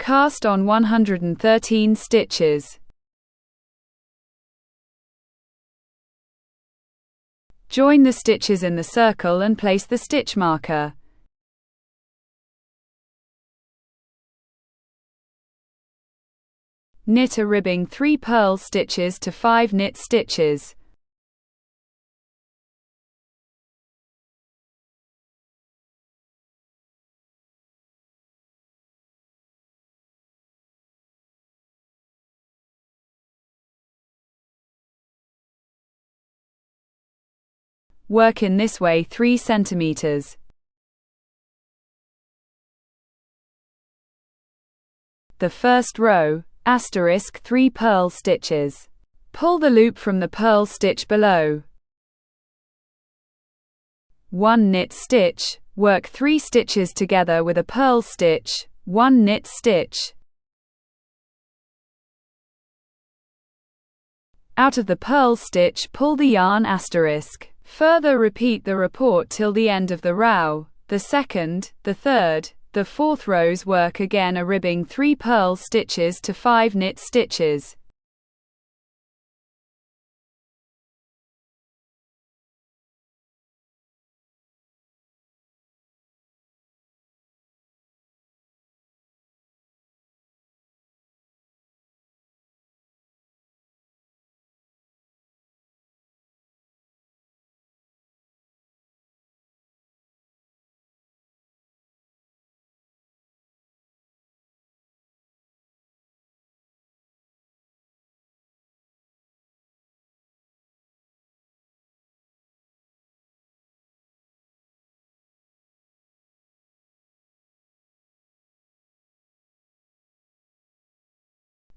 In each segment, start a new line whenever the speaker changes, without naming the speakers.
Cast on 113 stitches. Join the stitches in the circle and place the stitch marker. Knit a ribbing 3 purl stitches to 5 knit stitches. Work in this way 3 centimeters. The first row, asterisk 3 purl stitches. Pull the loop from the purl stitch below. 1 knit stitch, work 3 stitches together with a purl stitch, 1 knit stitch. Out of the purl stitch pull the yarn asterisk. Further repeat the rapport till the end of the row. The second, the third, the fourth rows work again a ribbing 3 purl stitches to 5 knit stitches.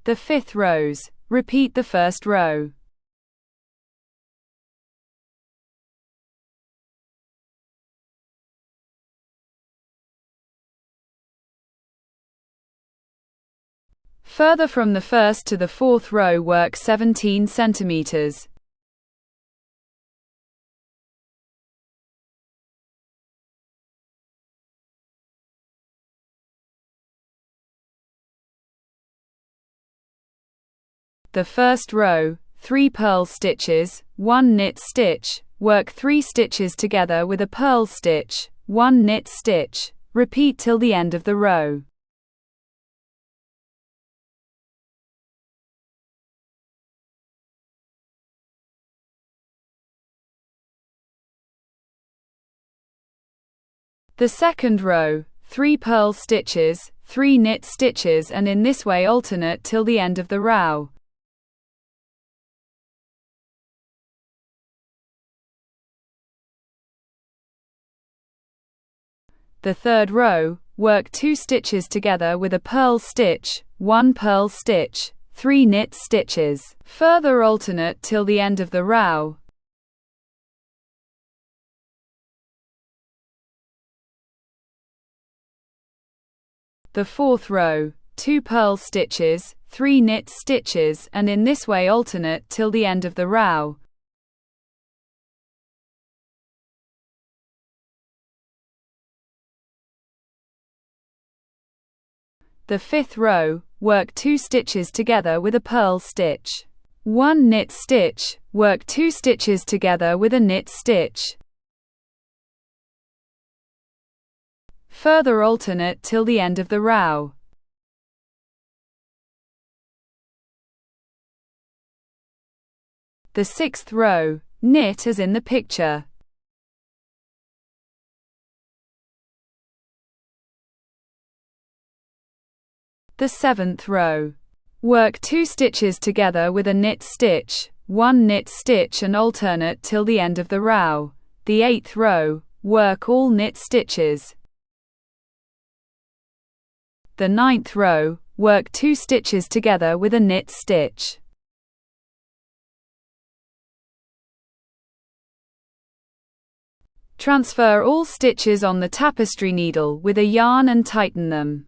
The fifth rows, repeat the first row. Further from the first to the fourth row work 17 centimeters. The first row, 3 purl stitches, 1 knit stitch, work 3 stitches together with a purl stitch, 1 knit stitch, repeat till the end of the row. The second row, 3 purl stitches, 3 knit stitches, and in this way alternate till the end of the row. The third row, work 2 stitches together with a purl stitch, 1 purl stitch, 3 knit stitches. Further alternate till the end of the row. The fourth row, 2 purl stitches, 3 knit stitches, and in this way alternate till the end of the row. The fifth row, work 2 stitches together with a purl stitch. 1 knit stitch, work 2 stitches together with a knit stitch. Further alternate till the end of the row. The sixth row, knit as in the picture. The seventh row, work 2 stitches together with a knit stitch, 1 knit stitch, and alternate till the end of the row. The eighth row, work all knit stitches. The ninth row, work 2 stitches together with a knit stitch. Transfer all stitches on the tapestry needle with a yarn and tighten them.